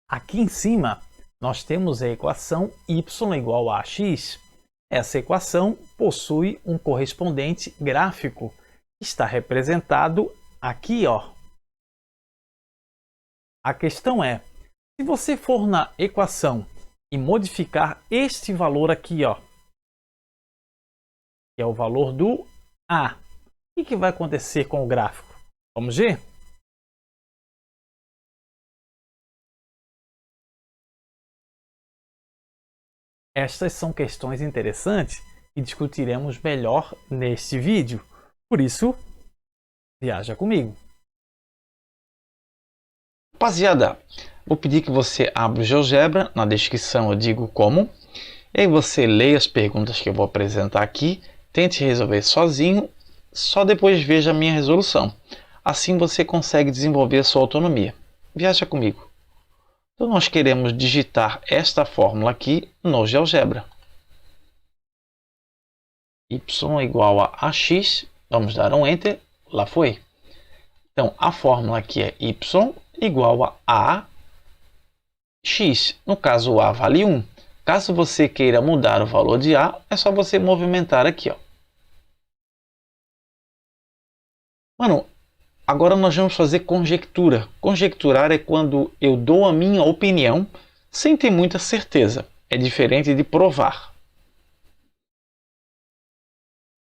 Aqui em cima, nós temos a equação y igual a x. Essa equação possui um correspondente gráfico, que está representado aqui, ó. A questão é, se você for na equação e modificar este valor aqui, ó, que é o valor do A, o que vai acontecer com o gráfico? Vamos ver? Estas são questões interessantes e discutiremos melhor neste vídeo. Por isso, viaja comigo. Rapaziada, vou pedir que você abra o GeoGebra, na descrição eu digo como. E aí você leia as perguntas que eu vou apresentar aqui, tente resolver sozinho, só depois veja a minha resolução. Assim você consegue desenvolver a sua autonomia. Viaja comigo. Então nós queremos digitar esta fórmula aqui no GeoGebra. Y igual a AX, vamos dar um Enter, lá foi. Então a fórmula aqui é Y igual a AX, no caso A vale 1. Caso você queira mudar o valor de A, é só você movimentar aqui, ó. Mano, agora nós vamos fazer conjectura. Conjecturar é quando eu dou a minha opinião sem ter muita certeza. É diferente de provar.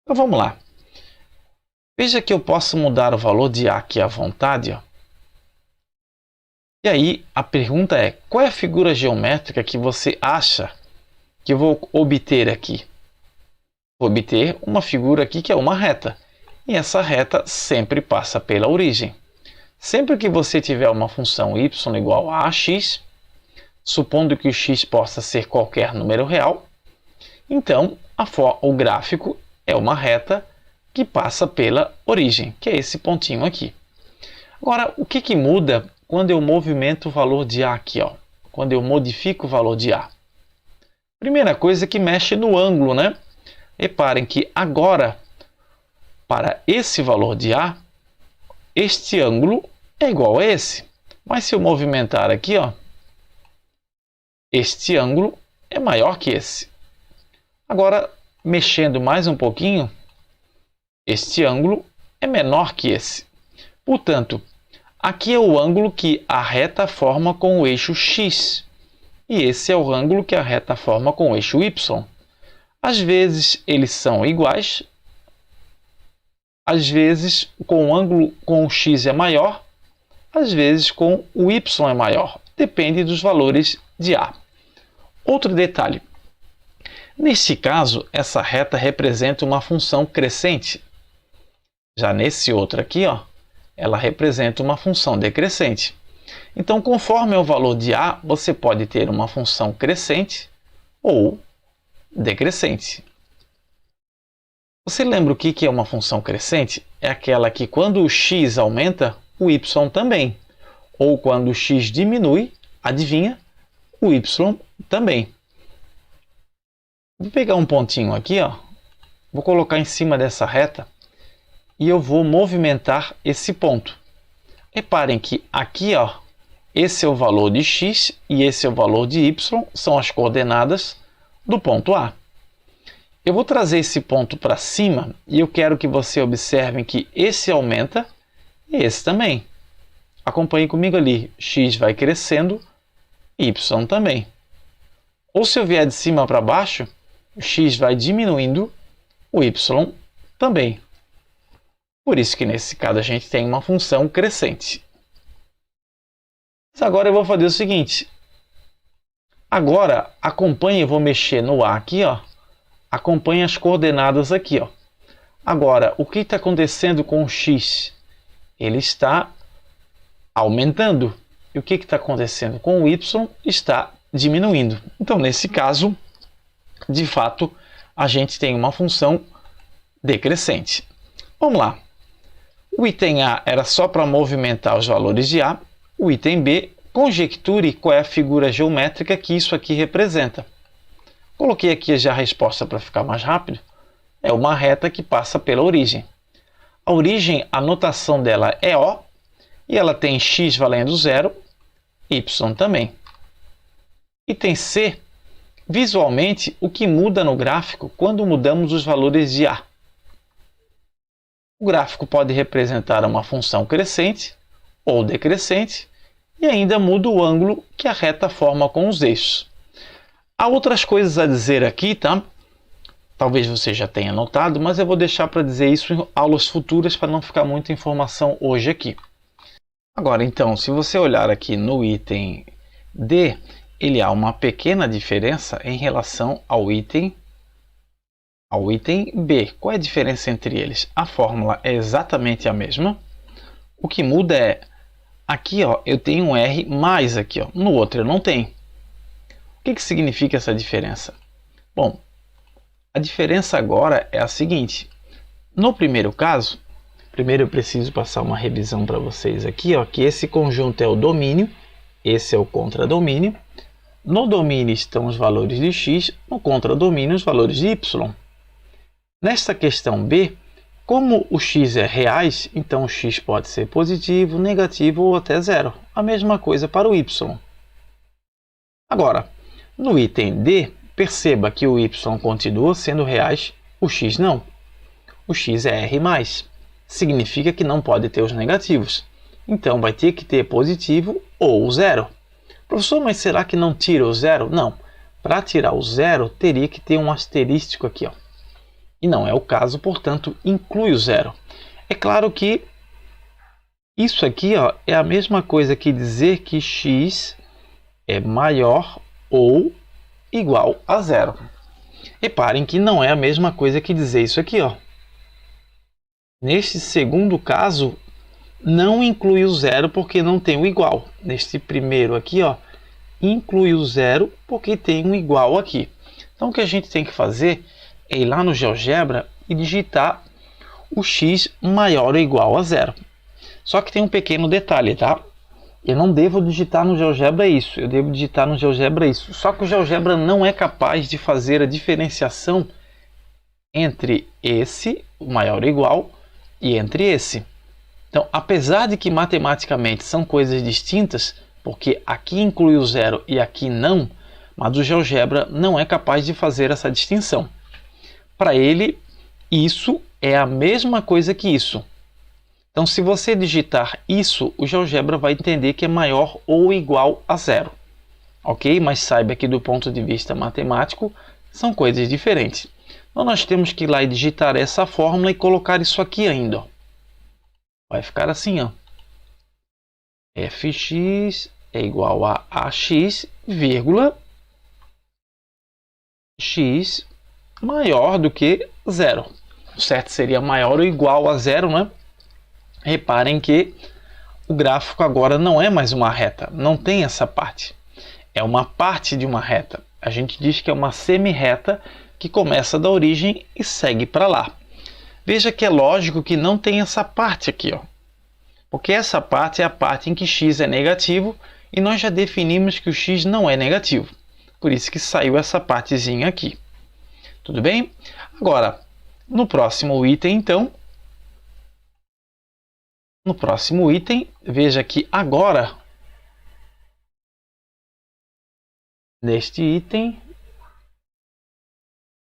Então vamos lá. Veja que eu posso mudar o valor de A aqui à vontade, ó. E aí a pergunta é, qual é a figura geométrica que você acha que eu vou obter aqui? Vou obter uma figura aqui que é uma reta. E essa reta sempre passa pela origem. Sempre que você tiver uma função y igual a ax, supondo que o x possa ser qualquer número real, então o gráfico é uma reta que passa pela origem, que é esse pontinho aqui. Agora, o que muda quando eu movimento o valor de A aqui, ó? Quando eu modifico o valor de A? Primeira coisa que mexe no ângulo, né? Reparem que agora, para esse valor de A, este ângulo é igual a esse. Mas se eu movimentar aqui, ó, este ângulo é maior que esse. Agora, mexendo mais um pouquinho, este ângulo é menor que esse. Portanto, aqui é o ângulo que a reta forma com o eixo x. E esse é o ângulo que a reta forma com o eixo y. Às vezes eles são iguais. Às vezes com o ângulo com o x é maior. Às vezes com o y é maior. Depende dos valores de A. Outro detalhe. Neste caso, essa reta representa uma função crescente. Já nesse outro aqui, ó, ela representa uma função decrescente. Então, conforme o valor de A, você pode ter uma função crescente ou decrescente. Você lembra o que é uma função crescente? É aquela que quando o x aumenta, o y também. Ou quando o x diminui, adivinha, o y também. Vou pegar um pontinho aqui, ó, vou colocar em cima dessa reta e eu vou movimentar esse ponto. Reparem que aqui, ó, esse é o valor de x e esse é o valor de y, são as coordenadas do ponto A. Eu vou trazer esse ponto para cima e eu quero que você observe que esse aumenta e esse também. Acompanhe comigo ali, x vai crescendo, y também. Ou se eu vier de cima para baixo, o x vai diminuindo, o y também. Por isso que nesse caso a gente tem uma função crescente. Mas agora eu vou fazer o seguinte. Agora acompanhe, eu vou mexer no A aqui, ó. Acompanhe as coordenadas aqui, ó. Agora, o que está acontecendo com o x? Ele está aumentando. E o que está acontecendo com o y? Está diminuindo. Então, nesse caso, de fato, a gente tem uma função decrescente. Vamos lá. O item A era só para movimentar os valores de A. O item B, conjecture qual é a figura geométrica que isso aqui representa. Coloquei aqui já a resposta para ficar mais rápido. É uma reta que passa pela origem. A origem, a notação dela é O, e ela tem x valendo 0, y também. Item C. Visualmente, o que muda no gráfico quando mudamos os valores de A? O gráfico pode representar uma função crescente ou decrescente e ainda muda o ângulo que a reta forma com os eixos. Há outras coisas a dizer aqui, tá? Talvez você já tenha notado, mas eu vou deixar para dizer isso em aulas futuras para não ficar muita informação hoje aqui. Agora, então, se você olhar aqui no item D, ele há uma pequena diferença em relação ao item B. Qual é a diferença entre eles? A fórmula é exatamente a mesma. O que muda é, aqui ó, eu tenho um R mais aqui, ó, no outro eu não tenho. O que significa essa diferença? Bom, a diferença agora é a seguinte. No primeiro caso, primeiro eu preciso passar uma revisão para vocês aqui, ó, que esse conjunto é o domínio, esse é o contradomínio. No domínio estão os valores de x, no contradomínio os valores de y. Nesta questão B, como o x é reais, então o x pode ser positivo, negativo ou até zero. A mesma coisa para o y. Agora, no item D, perceba que o y continua sendo reais, o x não. O x é R+, significa que não pode ter os negativos. Então vai ter que ter positivo ou zero. Professor, mas será que não tira o zero? Não. Para tirar o zero, teria que ter um asterístico aqui, ó. E não é o caso, portanto, inclui o zero. É claro que isso aqui, ó, é a mesma coisa que dizer que x é maior ou igual a zero. Reparem que não é a mesma coisa que dizer isso aqui, ó. Neste segundo caso, não inclui o zero porque não tem o igual. Neste primeiro aqui, ó, inclui o zero porque tem um igual aqui. Então, o que a gente tem que fazer é ir lá no GeoGebra e digitar o x maior ou igual a zero. Só que tem um pequeno detalhe, tá? Eu não devo digitar no GeoGebra isso, eu devo digitar no GeoGebra isso. Só que o GeoGebra não é capaz de fazer a diferenciação entre esse, o maior ou igual, e entre esse. Então, apesar de que matematicamente são coisas distintas, porque aqui inclui o zero e aqui não, mas o GeoGebra não é capaz de fazer essa distinção. Para ele, isso é a mesma coisa que isso. Então, se você digitar isso, o GeoGebra vai entender que é maior ou igual a zero. Ok? Mas saiba que do ponto de vista matemático, são coisas diferentes. Então, nós temos que ir lá e digitar essa fórmula e colocar isso aqui ainda, ó. Vai ficar assim, ó. Fx é igual a AX, vírgula, x maior do que zero. O certo seria maior ou igual a zero, né? Reparem que o gráfico agora não é mais uma reta, não tem essa parte. É uma parte de uma reta. A gente diz que é uma semi-reta que começa da origem e segue para lá. Veja que é lógico que não tem essa parte aqui, ó. Porque essa parte é a parte em que x é negativo e nós já definimos que o x não é negativo. Por isso que saiu essa partezinha aqui. Tudo bem? Agora, no próximo item, então, veja que agora, neste item,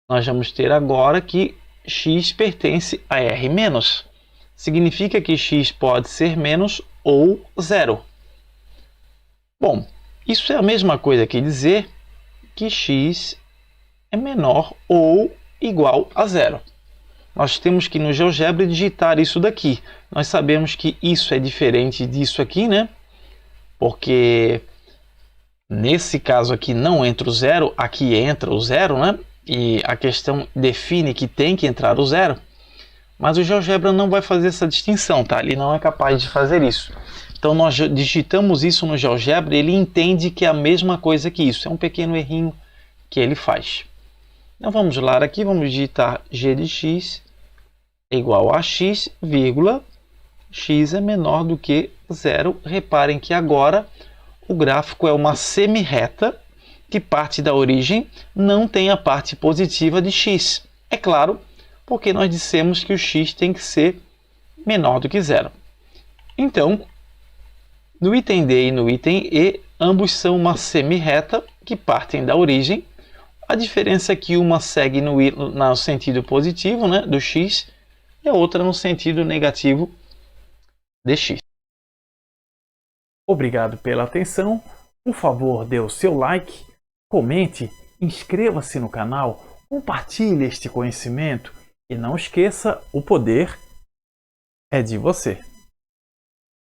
nós vamos ter agora que x pertence a R-. Significa que x pode ser menos ou zero. Bom, isso é a mesma coisa que dizer que x é menor ou igual a zero. Nós temos que no GeoGebra digitar isso daqui. Nós sabemos que isso é diferente disso aqui, né? Porque nesse caso aqui não entra o zero, aqui entra o zero, né? E a questão define que tem que entrar o zero. Mas o GeoGebra não vai fazer essa distinção, tá? Ele não é capaz de fazer isso. Então nós digitamos isso no GeoGebra e ele entende que é a mesma coisa que isso. É um pequeno errinho que ele faz. Então vamos lá aqui, vamos digitar g de x é igual a x, vírgula, x é menor do que zero. Reparem que agora o gráfico é uma semi-reta que parte da origem, não tem a parte positiva de x. É claro, porque nós dissemos que o x tem que ser menor do que zero. Então, no item D e no item E, Ambos são uma semi-reta que partem da origem. A diferença é que uma segue no sentido positivo, né, do x, e a outra no sentido negativo de x. Obrigado pela atenção. Por favor, dê o seu like, comente, inscreva-se no canal, compartilhe este conhecimento e não esqueça, o poder é de você.